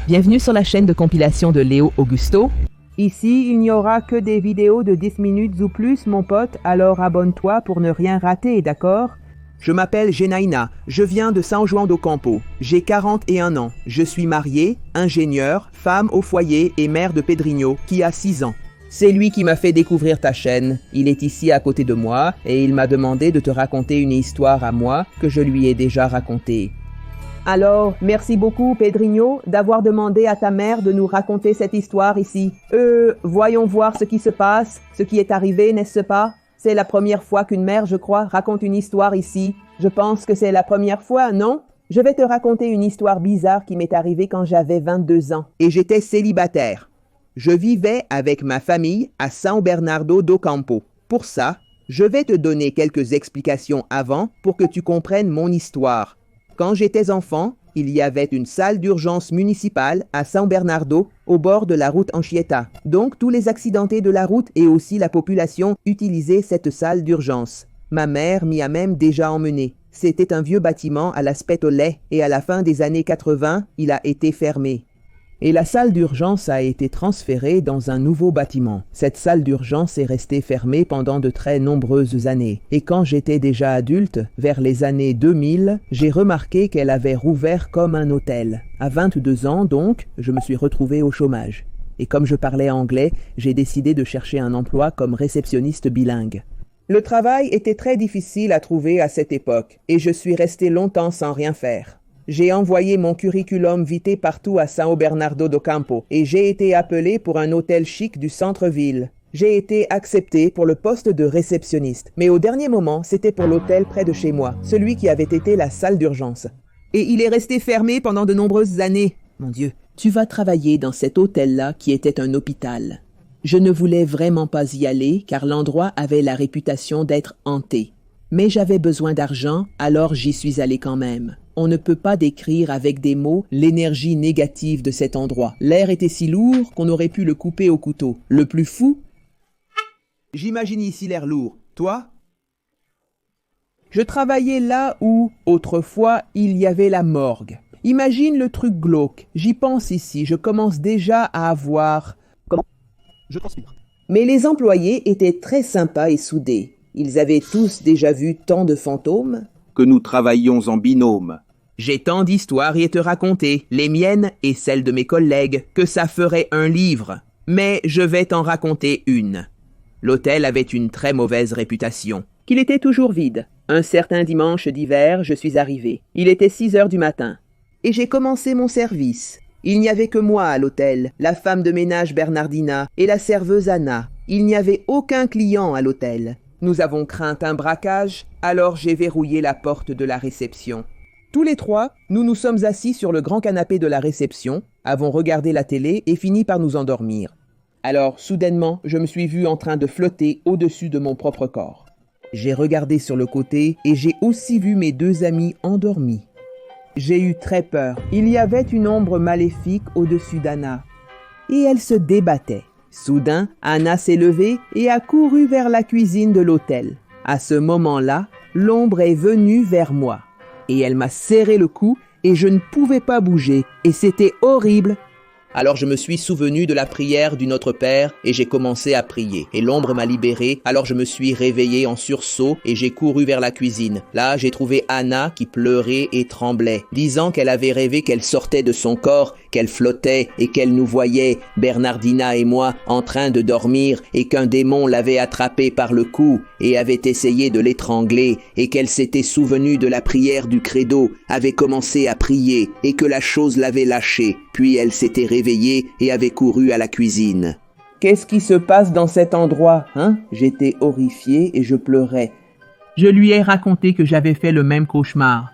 Bienvenue sur la chaîne de compilation de Léo Augusto. Ici, il n'y aura que des vidéos de 10 minutes ou plus, mon pote, alors abonne-toi pour ne rien rater, d'accord? Je m'appelle Genaina, je viens de São João do Campo. J'ai 41 ans, je suis marié, ingénieur, femme au foyer et mère de Pedrinho, qui a 6 ans. C'est lui qui m'a fait découvrir ta chaîne. Il est ici à côté de moi et il m'a demandé de te raconter une histoire à moi que je lui ai déjà racontée. Alors, merci beaucoup, Pedrinho, d'avoir demandé à ta mère de nous raconter cette histoire ici. Voyons voir ce qui se passe, ce qui est arrivé, n'est-ce pas? C'est la première fois qu'une mère, je crois, raconte une histoire ici. Je pense que c'est la première fois, non? Je vais te raconter une histoire bizarre qui m'est arrivée quand j'avais 22 ans. Et j'étais célibataire. Je vivais avec ma famille à São Bernardo do Campo. Pour ça, je vais te donner quelques explications avant pour que tu comprennes mon histoire. Quand j'étais enfant, il y avait une salle d'urgence municipale à São Bernardo, au bord de la route Anchieta. Donc tous les accidentés de la route et aussi la population utilisaient cette salle d'urgence. Ma mère m'y a même déjà emmené. C'était un vieux bâtiment à l'aspect au lait et à la fin des années 80, il a été fermé. Et la salle d'urgence a été transférée dans un nouveau bâtiment. Cette salle d'urgence est restée fermée pendant de très nombreuses années. Et quand j'étais déjà adulte, vers les années 2000, j'ai remarqué qu'elle avait rouvert comme un hôtel. À 22 ans donc, je me suis retrouvé au chômage. Et comme je parlais anglais, j'ai décidé de chercher un emploi comme réceptionniste bilingue. Le travail était très difficile à trouver à cette époque, et je suis resté longtemps sans rien faire. J'ai envoyé mon curriculum vitae partout à São Bernardo do Campo et j'ai été appelé pour un hôtel chic du centre-ville. J'ai été accepté pour le poste de réceptionniste, mais au dernier moment, c'était pour l'hôtel près de chez moi, celui qui avait été la salle d'urgence. Et il est resté fermé pendant de nombreuses années. Mon Dieu, tu vas travailler dans cet hôtel-là qui était un hôpital. Je ne voulais vraiment pas y aller car l'endroit avait la réputation d'être hanté. Mais j'avais besoin d'argent, alors j'y suis allé quand même. On ne peut pas décrire avec des mots l'énergie négative de cet endroit. L'air était si lourd qu'on aurait pu le couper au couteau. Le plus fou... J'imagine ici l'air lourd. Toi? Je travaillais là où, autrefois, il y avait la morgue. Imagine le truc glauque. J'y pense ici. Je commence déjà à avoir... Comment? Je transpire. Mais les employés étaient très sympas et soudés. Ils avaient tous déjà vu tant de fantômes que nous travaillions en binôme. J'ai tant d'histoires à te raconter, les miennes et celles de mes collègues, que ça ferait un livre. Mais je vais t'en raconter une. L'hôtel avait une très mauvaise réputation. Qu'il était toujours vide. Un certain dimanche d'hiver, je suis arrivé. Il était 6 heures du matin. Et j'ai commencé mon service. Il n'y avait que moi à l'hôtel, la femme de ménage Bernardina et la serveuse Anna. Il n'y avait aucun client à l'hôtel. Nous avons craint un braquage, alors j'ai verrouillé la porte de la réception. Tous les trois, nous nous sommes assis sur le grand canapé de la réception, avons regardé la télé et fini par nous endormir. Alors, soudainement, je me suis vu en train de flotter au-dessus de mon propre corps. J'ai regardé sur le côté et j'ai aussi vu mes 2 amis endormis. J'ai eu très peur. Il y avait une ombre maléfique au-dessus d'Anna. Et elle se débattait. Soudain, Anna s'est levée et a couru vers la cuisine de l'hôtel. À ce moment-là, l'ombre est venue vers moi. Et elle m'a serré le cou et je ne pouvais pas bouger. Et c'était horrible. Alors je me suis souvenu de la prière du Notre Père et j'ai commencé à prier. Et l'ombre m'a libéré, alors je me suis réveillé en sursaut et j'ai couru vers la cuisine. Là, j'ai trouvé Anna qui pleurait et tremblait, disant qu'elle avait rêvé qu'elle sortait de son corps, qu'elle flottait et qu'elle nous voyait, Bernardina et moi, en train de dormir et qu'un démon l'avait attrapée par le cou et avait essayé de l'étrangler et qu'elle s'était souvenue de la prière du credo, avait commencé à prier et que la chose l'avait lâchée. Puis elle s'était réveillée et avait couru à la cuisine. Qu'est-ce qui se passe dans cet endroit, hein? J'étais horrifié et je pleurais. Je lui ai raconté que j'avais fait le même cauchemar.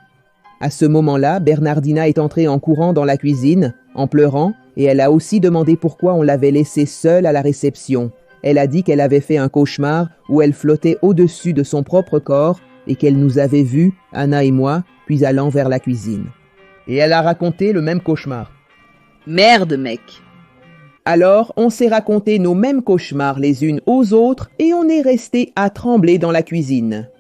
À ce moment-là, Bernardina est entrée en courant dans la cuisine, en pleurant, et elle a aussi demandé pourquoi on l'avait laissée seule à la réception. Elle a dit qu'elle avait fait un cauchemar où elle flottait au-dessus de son propre corps et qu'elle nous avait vus, Anna et moi, puis allant vers la cuisine. Et elle a raconté le même cauchemar. Merde, mec. Alors, on s'est raconté nos mêmes cauchemars les unes aux autres et on est resté à trembler dans la cuisine.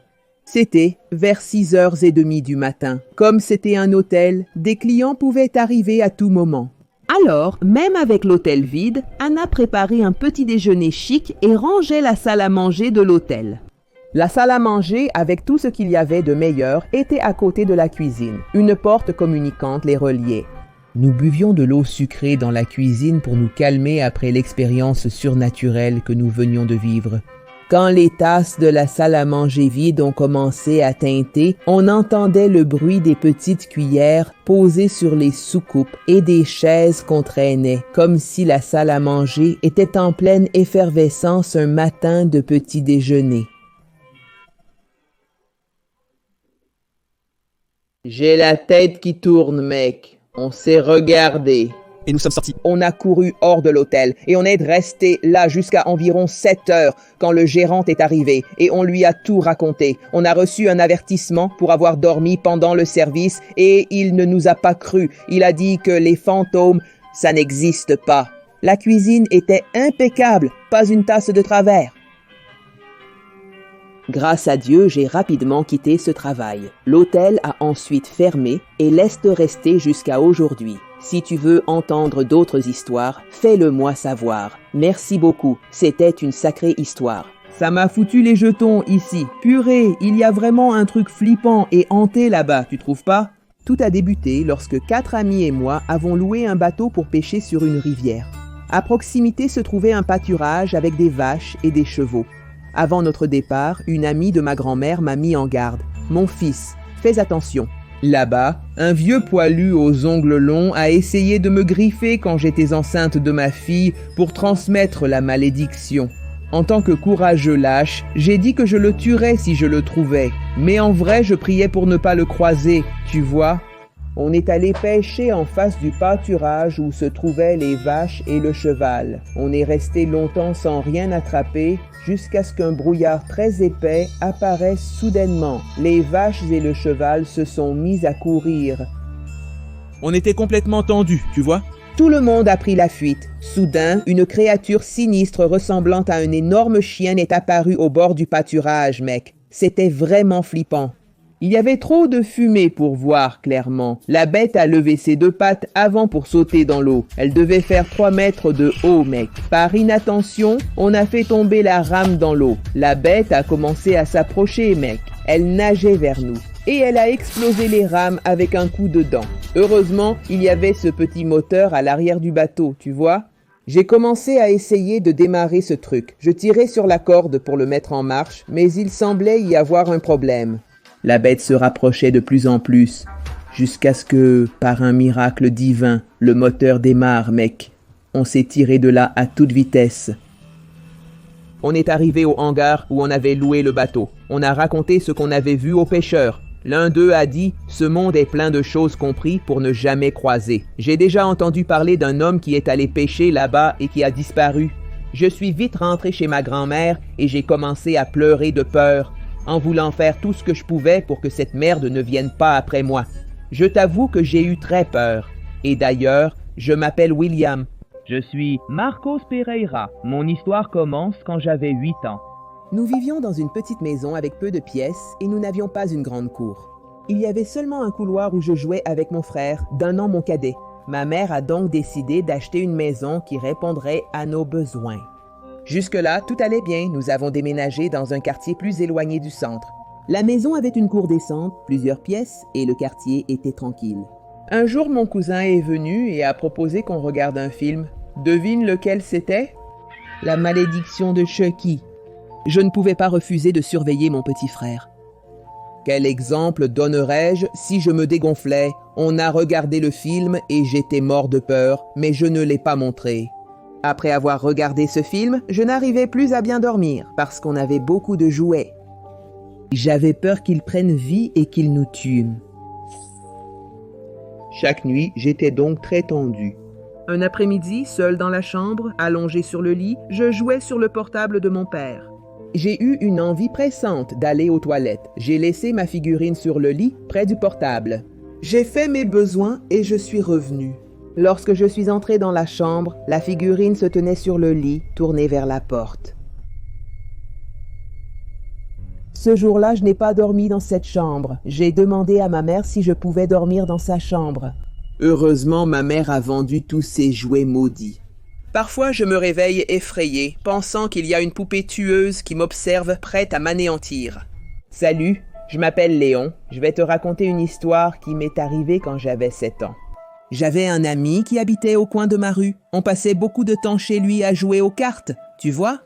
C'était vers 6h30 du matin. Comme c'était un hôtel, des clients pouvaient arriver à tout moment. Ah Alors, même avec l'hôtel vide, Anna préparait un petit déjeuner chic et rangeait la salle à manger de l'hôtel. La salle à manger, avec tout ce qu'il y avait de meilleur, était à côté de la cuisine. Une porte communicante les reliait. Nous buvions de l'eau sucrée dans la cuisine pour nous calmer après l'expérience surnaturelle que nous venions de vivre. Quand les tasses de la salle à manger vide ont commencé à tinter, on entendait le bruit des petites cuillères posées sur les soucoupes et des chaises qu'on traînait, comme si la salle à manger était en pleine effervescence un matin de petit déjeuner. J'ai la tête qui tourne, mec. On s'est regardé. Et nous sommes sortis. On a couru hors de l'hôtel et on est resté là jusqu'à environ 7 heures quand le gérant est arrivé et on lui a tout raconté. On a reçu un avertissement pour avoir dormi pendant le service et il ne nous a pas cru. Il a dit que les fantômes, ça n'existe pas. La cuisine était impeccable, pas une tasse de travers. Grâce à Dieu, j'ai rapidement quitté ce travail. L'hôtel a ensuite fermé et laisse rester jusqu'à aujourd'hui. Si tu veux entendre d'autres histoires, fais-le-moi savoir. Merci beaucoup, c'était une sacrée histoire. Ça m'a foutu les jetons ici. Purée, il y a vraiment un truc flippant et hanté là-bas, tu trouves pas? Tout a débuté lorsque 4 amis et moi avons loué un bateau pour pêcher sur une rivière. À proximité se trouvait un pâturage avec des vaches et des chevaux. Avant notre départ, une amie de ma grand-mère m'a mis en garde. « Mon fils, fais attention. Là-bas, un vieux poilu aux ongles longs a essayé de me griffer quand j'étais enceinte de ma fille pour transmettre la malédiction. En tant que courageux lâche, j'ai dit que je le tuerais si je le trouvais. Mais en vrai, je priais pour ne pas le croiser, tu vois. On est allé pêcher en face du pâturage où se trouvaient les vaches et le cheval. On est resté longtemps sans rien attraper jusqu'à ce qu'un brouillard très épais apparaisse soudainement. Les vaches et le cheval se sont mis à courir. On était complètement tendus, tu vois. Tout le monde a pris la fuite. Soudain, une créature sinistre ressemblant à un énorme chien est apparue au bord du pâturage, mec. C'était vraiment flippant. Il y avait trop de fumée pour voir clairement. La bête a levé ses 2 pattes avant pour sauter dans l'eau. Elle devait faire 3 mètres de haut, mec. Par inattention, on a fait tomber la rame dans l'eau. La bête a commencé à s'approcher, mec. Elle nageait vers nous. Et elle a explosé les rames avec un coup de dent. Heureusement, il y avait ce petit moteur à l'arrière du bateau, tu vois. J'ai commencé à essayer de démarrer ce truc. Je tirais sur la corde pour le mettre en marche, mais il semblait y avoir un problème. La bête se rapprochait de plus en plus, jusqu'à ce que, par un miracle divin, le moteur démarre, mec. On s'est tiré de là à toute vitesse. On est arrivé au hangar où on avait loué le bateau. On a raconté ce qu'on avait vu aux pêcheurs. L'un d'eux a dit « Ce monde est plein de choses compris pour ne jamais croiser. J'ai déjà entendu parler d'un homme qui est allé pêcher là-bas et qui a disparu. Je suis vite rentré chez ma grand-mère et j'ai commencé à pleurer de peur, en voulant faire tout ce que je pouvais pour que cette merde ne vienne pas après moi. Je t'avoue que j'ai eu très peur. Et d'ailleurs, je m'appelle William. Je suis Marcos Pereira. Mon histoire commence quand j'avais 8 ans. Nous vivions dans une petite maison avec peu de pièces et nous n'avions pas une grande cour. Il y avait seulement un couloir où je jouais avec mon frère, d'1 an mon cadet. Ma mère a donc décidé d'acheter une maison qui répondrait à nos besoins. Jusque-là, tout allait bien. Nous avons déménagé dans un quartier plus éloigné du centre. La maison avait une cour décente, plusieurs pièces et le quartier était tranquille. Un jour, mon cousin est venu et a proposé qu'on regarde un film. Devine lequel c'était? La malédiction de Chucky. Je ne pouvais pas refuser de surveiller mon petit frère. Quel exemple donnerais-je si je me dégonflais? On a regardé le film et j'étais mort de peur, mais je ne l'ai pas montré. Après avoir regardé ce film, je n'arrivais plus à bien dormir parce qu'on avait beaucoup de jouets. J'avais peur qu'ils prennent vie et qu'ils nous tuent. Chaque nuit, j'étais donc très tendu. Un après-midi, seul dans la chambre, allongé sur le lit, je jouais sur le portable de mon père. J'ai eu une envie pressante d'aller aux toilettes. J'ai laissé ma figurine sur le lit, près du portable. J'ai fait mes besoins et je suis revenu. Lorsque je suis entré dans la chambre, la figurine se tenait sur le lit, tournée vers la porte. Ce jour-là, je n'ai pas dormi dans cette chambre. J'ai demandé à ma mère si je pouvais dormir dans sa chambre. Heureusement, ma mère a vendu tous ses jouets maudits. Parfois, je me réveille effrayé, pensant qu'il y a une poupée tueuse qui m'observe prête à m'anéantir. Salut, je m'appelle Léon. Je vais te raconter une histoire qui m'est arrivée quand j'avais 7 ans. J'avais un ami qui habitait au coin de ma rue. On passait beaucoup de temps chez lui à jouer aux cartes, tu vois.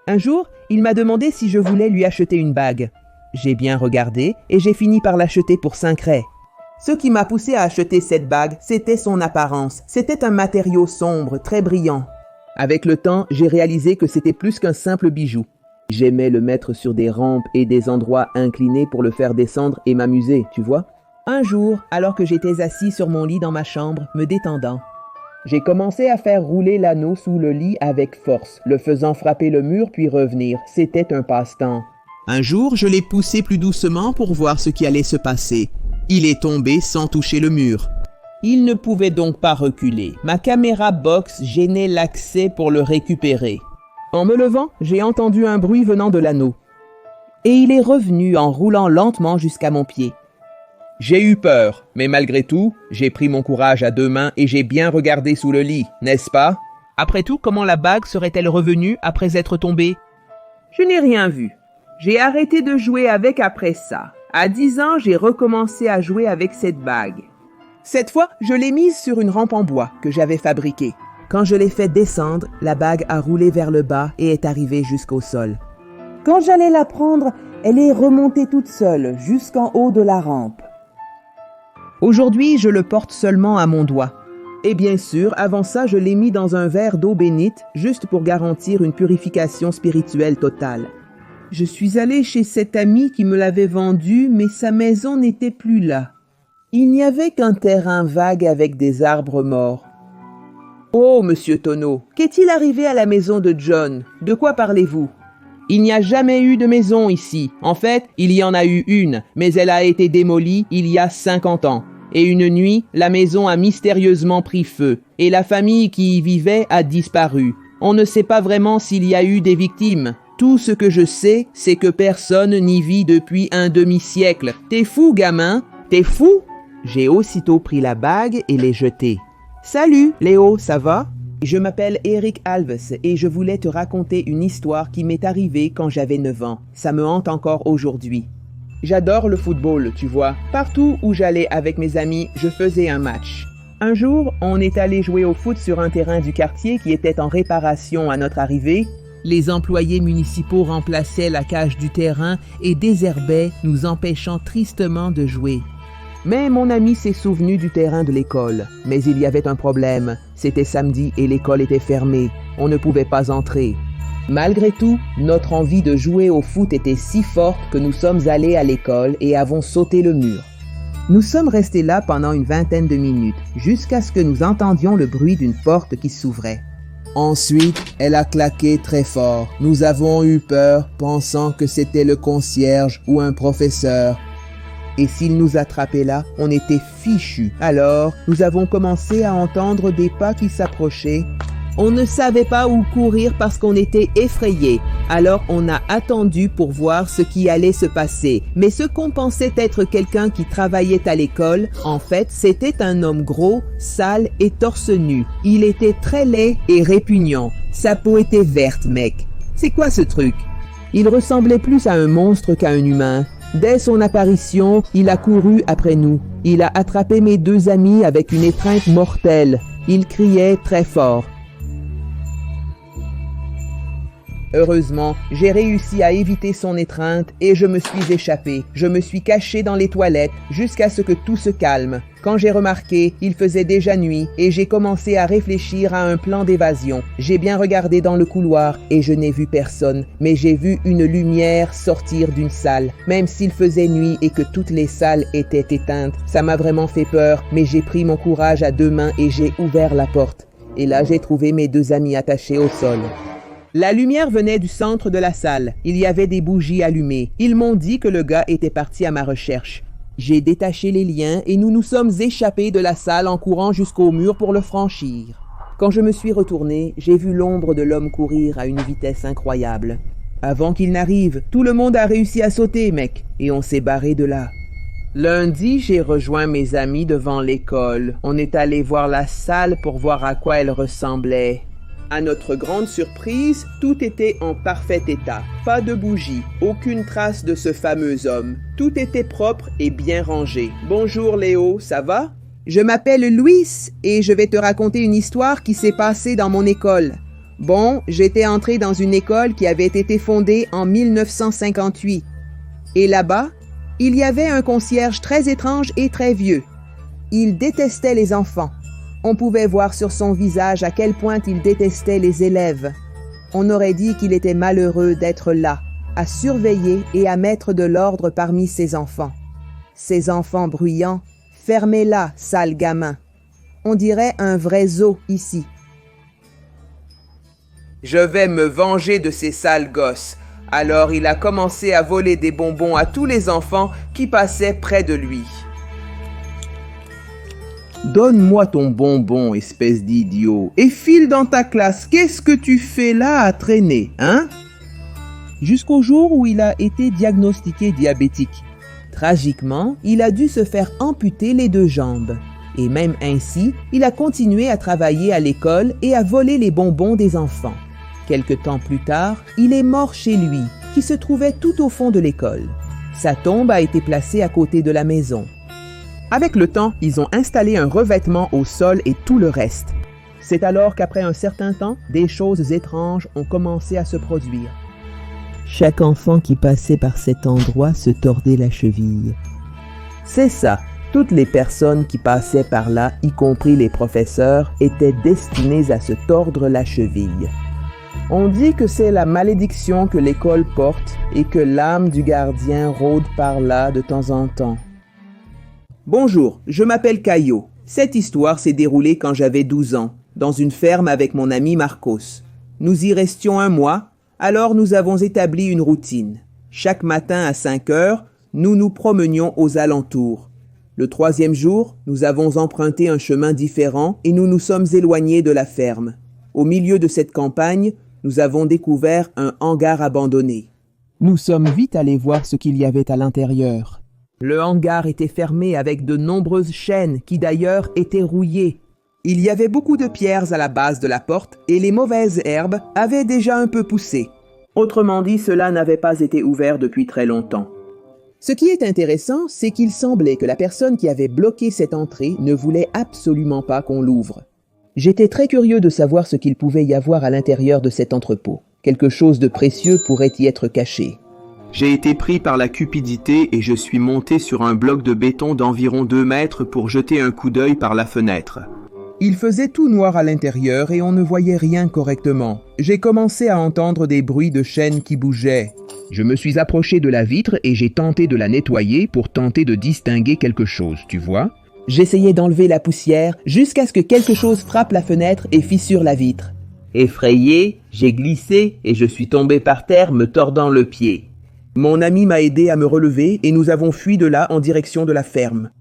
Un jour, il m'a demandé si je voulais lui acheter une bague. J'ai bien regardé et j'ai fini par l'acheter pour 5 raies. Ce qui m'a poussé à acheter cette bague, c'était son apparence. C'était un matériau sombre, très brillant. Avec le temps, j'ai réalisé que c'était plus qu'un simple bijou. J'aimais le mettre sur des rampes et des endroits inclinés pour le faire descendre et m'amuser, tu vois. Un jour, alors que j'étais assis sur mon lit dans ma chambre, me détendant, j'ai commencé à faire rouler l'anneau sous le lit avec force, le faisant frapper le mur puis revenir. C'était un passe-temps. Un jour, je l'ai poussé plus doucement pour voir ce qui allait se passer. Il est tombé sans toucher le mur. Il ne pouvait donc pas reculer. Ma caméra box gênait l'accès pour le récupérer. En me levant, j'ai entendu un bruit venant de l'anneau. Et il est revenu en roulant lentement jusqu'à mon pied. J'ai eu peur, mais malgré tout, j'ai pris mon courage à 2 mains et j'ai bien regardé sous le lit, n'est-ce pas? Après tout, comment la bague serait-elle revenue après être tombée? Je n'ai rien vu. J'ai arrêté de jouer avec après ça. À 10 ans, j'ai recommencé à jouer avec cette bague. Cette fois, je l'ai mise sur une rampe en bois que j'avais fabriquée. Quand je l'ai fait descendre, la bague a roulé vers le bas et est arrivée jusqu'au sol. Quand j'allais la prendre, elle est remontée toute seule jusqu'en haut de la rampe. Aujourd'hui, je le porte seulement à mon doigt. Et bien sûr, avant ça, je l'ai mis dans un verre d'eau bénite, juste pour garantir une purification spirituelle totale. Je suis allé chez cet ami qui me l'avait vendu, mais sa maison n'était plus là. Il n'y avait qu'un terrain vague avec des arbres morts. Oh, monsieur Tonneau, qu'est-il arrivé à la maison de John? De quoi parlez-vous? Il n'y a jamais eu de maison ici. En fait, il y en a eu une, mais elle a été démolie il y a 50 ans. Et une nuit, la maison a mystérieusement pris feu, et la famille qui y vivait a disparu. On ne sait pas vraiment s'il y a eu des victimes. Tout ce que je sais, c'est que personne n'y vit depuis un demi-siècle. T'es fou, gamin? T'es fou? J'ai aussitôt pris la bague et l'ai jetée. Salut, Léo, ça va? Je m'appelle Eric Alves et je voulais te raconter une histoire qui m'est arrivée quand j'avais 9 ans. Ça me hante encore aujourd'hui. J'adore le football, tu vois. Partout où j'allais avec mes amis, je faisais un match. Un jour, on est allé jouer au foot sur un terrain du quartier qui était en réparation à notre arrivée. Les employés municipaux remplaçaient la cage du terrain et désherbaient, nous empêchant tristement de jouer. Mais mon ami s'est souvenu du terrain de l'école. Mais il y avait un problème. C'était samedi et l'école était fermée. On ne pouvait pas entrer. Malgré tout, notre envie de jouer au foot était si forte que nous sommes allés à l'école et avons sauté le mur. Nous sommes restés là pendant une vingtaine de minutes, jusqu'à ce que nous entendions le bruit d'une porte qui s'ouvrait. Ensuite, elle a claqué très fort. Nous avons eu peur, pensant que c'était le concierge ou un professeur. Et s'il nous attrapait là, on était fichus. Alors, nous avons commencé à entendre des pas qui s'approchaient. On ne savait pas où courir parce qu'on était effrayés. Alors, on a attendu pour voir ce qui allait se passer. Mais ce qu'on pensait être quelqu'un qui travaillait à l'école, en fait, c'était un homme gros, sale et torse nu. Il était très laid et répugnant. Sa peau était verte, mec. C'est quoi ce truc? Il ressemblait plus à un monstre qu'à un humain. Dès son apparition, il a couru après nous. Il a attrapé mes 2 amis avec une étreinte mortelle. Il criait très fort. Heureusement, j'ai réussi à éviter son étreinte et je me suis échappé. Je me suis caché dans les toilettes jusqu'à ce que tout se calme. Quand j'ai remarqué, il faisait déjà nuit et j'ai commencé à réfléchir à un plan d'évasion. J'ai bien regardé dans le couloir et je n'ai vu personne, mais j'ai vu une lumière sortir d'une salle. Même s'il faisait nuit et que toutes les salles étaient éteintes, ça m'a vraiment fait peur, mais j'ai pris mon courage à 2 mains et j'ai ouvert la porte. Et là, j'ai trouvé mes 2 amis attachés au sol. La lumière venait du centre de la salle. Il y avait des bougies allumées. Ils m'ont dit que le gars était parti à ma recherche. J'ai détaché les liens et nous nous sommes échappés de la salle en courant jusqu'au mur pour le franchir. Quand je me suis retourné, j'ai vu l'ombre de l'homme courir à une vitesse incroyable. Avant qu'il n'arrive, tout le monde a réussi à sauter, mec, et on s'est barré de là. Lundi, j'ai rejoint mes amis devant l'école. On est allé voir la salle pour voir à quoi elle ressemblait. À notre grande surprise, tout était en parfait état. Pas de bougie, aucune trace de ce fameux homme. Tout était propre et bien rangé. Bonjour Léo, ça va? Je m'appelle Louis et je vais te raconter une histoire qui s'est passée dans mon école. Bon, j'étais entré dans une école qui avait été fondée en 1958. Et là-bas, il y avait un concierge très étrange et très vieux. Il détestait les enfants. On pouvait voir sur son visage à quel point il détestait les élèves. On aurait dit qu'il était malheureux d'être là, à surveiller et à mettre de l'ordre parmi ses enfants. Ces enfants bruyants, fermez-la, sale gamin. On dirait un vrai zoo ici. Je vais me venger de ces sales gosses. Alors il a commencé à voler des bonbons à tous les enfants qui passaient près de lui. Donne-moi ton bonbon, espèce d'idiot, et file dans ta classe. Qu'est-ce que tu fais là à traîner, hein? Jusqu'au jour où il a été diagnostiqué diabétique. Tragiquement, il a dû se faire amputer les 2 jambes. Et même ainsi, il a continué à travailler à l'école et à voler les bonbons des enfants. Quelque temps plus tard, il est mort chez lui, qui se trouvait tout au fond de l'école. Sa tombe a été placée à côté de la maison. Avec le temps, ils ont installé un revêtement au sol et tout le reste. C'est alors qu'après un certain temps, des choses étranges ont commencé à se produire. Chaque enfant qui passait par cet endroit se tordait la cheville. C'est ça. Toutes les personnes qui passaient par là, y compris les professeurs, étaient destinées à se tordre la cheville. On dit que c'est la malédiction que l'école porte et que l'âme du gardien rôde par là de temps en temps. Bonjour, je m'appelle Caillot. Cette histoire s'est déroulée quand j'avais 12 ans, dans une ferme avec mon ami Marcos. Nous y restions 1 mois, alors nous avons établi une routine. Chaque matin à 5 heures, nous nous promenions aux alentours. Le 3e jour, nous avons emprunté un chemin différent et nous nous sommes éloignés de la ferme. Au milieu de cette campagne, nous avons découvert un hangar abandonné. Nous sommes vite allés voir ce qu'il y avait à l'intérieur. Le hangar était fermé avec de nombreuses chaînes qui d'ailleurs étaient rouillées. Il y avait beaucoup de pierres à la base de la porte et les mauvaises herbes avaient déjà un peu poussé. Autrement dit, cela n'avait pas été ouvert depuis très longtemps. Ce qui est intéressant, c'est qu'il semblait que la personne qui avait bloqué cette entrée ne voulait absolument pas qu'on l'ouvre. J'étais très curieux de savoir ce qu'il pouvait y avoir à l'intérieur de cet entrepôt. Quelque chose de précieux pourrait y être caché. J'ai été pris par la cupidité et je suis monté sur un bloc de béton d'environ 2 mètres pour jeter un coup d'œil par la fenêtre. Il faisait tout noir à l'intérieur et on ne voyait rien correctement. J'ai commencé à entendre des bruits de chaînes qui bougeaient. Je me suis approché de la vitre et j'ai tenté de la nettoyer pour tenter de distinguer quelque chose, tu vois? J'essayais d'enlever la poussière jusqu'à ce que quelque chose frappe la fenêtre et fissure la vitre. Effrayé, j'ai glissé et je suis tombé par terre me tordant le pied. Mon ami m'a aidé à me relever et nous avons fui de là en direction de la ferme.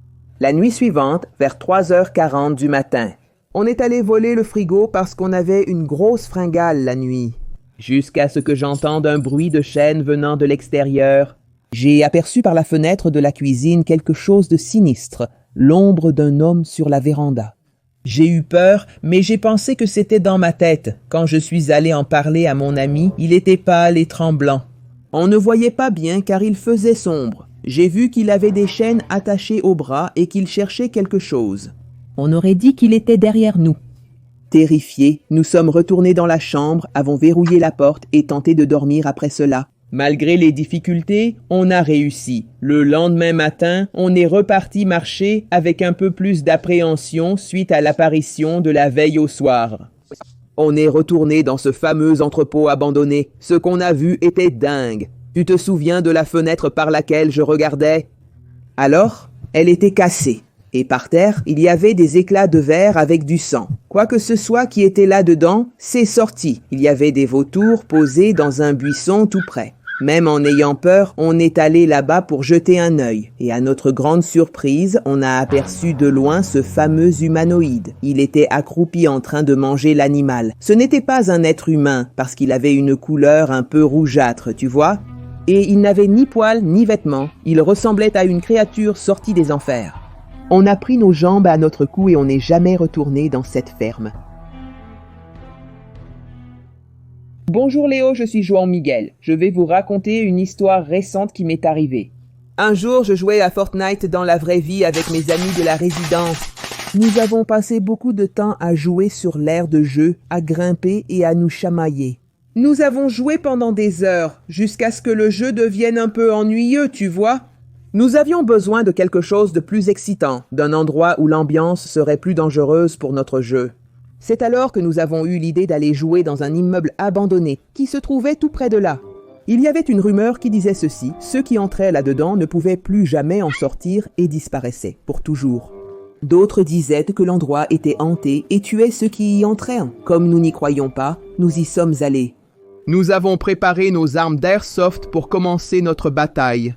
La nuit suivante, vers 3h40 du matin, on est allé voler le frigo parce qu'on avait une grosse fringale la nuit. Jusqu'à ce que j'entende un bruit de chaîne venant de l'extérieur. J'ai aperçu par la fenêtre de la cuisine quelque chose de sinistre, l'ombre d'un homme sur la véranda. J'ai eu peur, mais j'ai pensé que c'était dans ma tête. Quand je suis allé en parler à mon ami, il était pâle et tremblant. On ne voyait pas bien car il faisait sombre. J'ai vu qu'il avait des chaînes attachées au bras et qu'il cherchait quelque chose. On aurait dit qu'il était derrière nous. Terrifiés, nous sommes retournés dans la chambre, avons verrouillé la porte et tenté de dormir après cela. Malgré les difficultés, on a réussi. Le lendemain matin, on est reparti marcher avec un peu plus d'appréhension suite à l'apparition de la veille au soir. On est retourné dans ce fameux entrepôt abandonné. Ce qu'on a vu était dingue. Tu te souviens de la fenêtre par laquelle je regardais? Alors, elle était cassée. Et par terre, il y avait des éclats de verre avec du sang. Quoi que ce soit qui était là-dedans, c'est sorti. Il y avait des vautours posés dans un buisson tout près. Même en ayant peur, on est allé là-bas pour jeter un œil. Et à notre grande surprise, on a aperçu de loin ce fameux humanoïde. Il était accroupi en train de manger l'animal. Ce n'était pas un être humain, parce qu'il avait une couleur un peu rougeâtre, tu vois? Et il n'avait ni poils ni vêtements, il ressemblait à une créature sortie des enfers. On a pris nos jambes à notre cou et on n'est jamais retourné dans cette ferme. Bonjour Léo, je suis Joan Miguel. Je vais vous raconter une histoire récente qui m'est arrivée. Un jour, je jouais à Fortnite dans la vraie vie avec mes amis de la résidence. Nous avons passé beaucoup de temps à jouer sur l'aire de jeu, à grimper et à nous chamailler. Nous avons joué pendant des heures, jusqu'à ce que le jeu devienne un peu ennuyeux, tu vois. Nous avions besoin de quelque chose de plus excitant, d'un endroit où l'ambiance serait plus dangereuse pour notre jeu. C'est alors que nous avons eu l'idée d'aller jouer dans un immeuble abandonné, qui se trouvait tout près de là. Il y avait une rumeur qui disait ceci, ceux qui entraient là-dedans ne pouvaient plus jamais en sortir et disparaissaient, pour toujours. D'autres disaient que l'endroit était hanté et tuait ceux qui y entraient. Comme nous n'y croyions pas, nous y sommes allés. Nous avons préparé nos armes d'airsoft pour commencer notre bataille.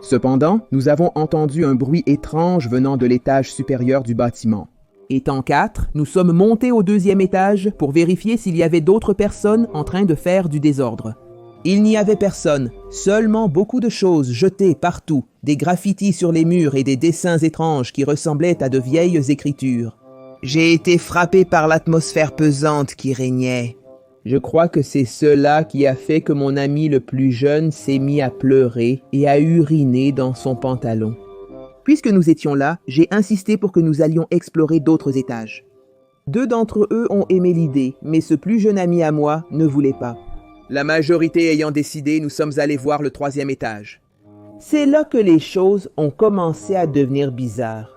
Cependant, nous avons entendu un bruit étrange venant de l'étage supérieur du bâtiment. Étant 4, nous sommes montés au 2e étage pour vérifier s'il y avait d'autres personnes en train de faire du désordre. Il n'y avait personne, seulement beaucoup de choses jetées partout, des graffitis sur les murs et des dessins étranges qui ressemblaient à de vieilles écritures. J'ai été frappé par l'atmosphère pesante qui régnait. Je crois que c'est cela qui a fait que mon ami le plus jeune s'est mis à pleurer et à uriner dans son pantalon. Puisque nous étions là, j'ai insisté pour que nous allions explorer d'autres étages. 2 d'entre eux ont aimé l'idée, mais ce plus jeune ami à moi ne voulait pas. La majorité ayant décidé, nous sommes allés voir le 3e étage. C'est là que les choses ont commencé à devenir bizarres.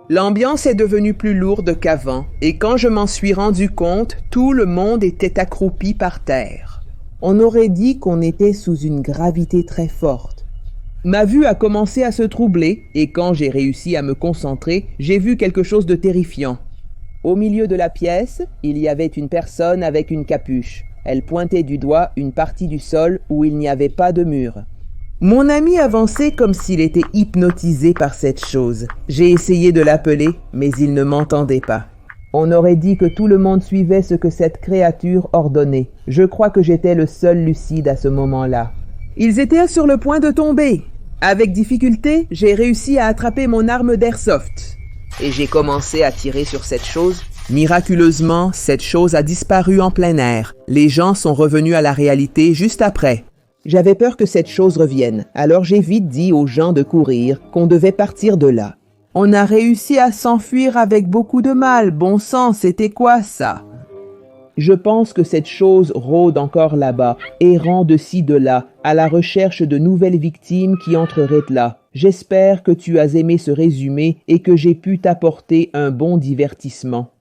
L'ambiance est devenue plus lourde qu'avant, et quand je m'en suis rendu compte, tout le monde était accroupi par terre. On aurait dit qu'on était sous une gravité très forte. Ma vue a commencé à se troubler, et quand j'ai réussi à me concentrer, j'ai vu quelque chose de terrifiant. Au milieu de la pièce, il y avait une personne avec une capuche. Elle pointait du doigt une partie du sol où il n'y avait pas de mur. Mon ami avançait comme s'il était hypnotisé par cette chose. J'ai essayé de l'appeler, mais il ne m'entendait pas. On aurait dit que tout le monde suivait ce que cette créature ordonnait. Je crois que j'étais le seul lucide à ce moment-là. Ils étaient sur le point de tomber. Avec difficulté, j'ai réussi à attraper mon arme d'airsoft. Et j'ai commencé à tirer sur cette chose. Miraculeusement, cette chose a disparu en plein air. Les gens sont revenus à la réalité juste après. J'avais peur que cette chose revienne, alors j'ai vite dit aux gens de courir qu'on devait partir de là. On a réussi à s'enfuir avec beaucoup de mal, bon sang, c'était quoi ça? Je pense que cette chose rôde encore là-bas, errant de ci de là, à la recherche de nouvelles victimes qui entreraient là. J'espère que tu as aimé ce résumé et que j'ai pu t'apporter un bon divertissement.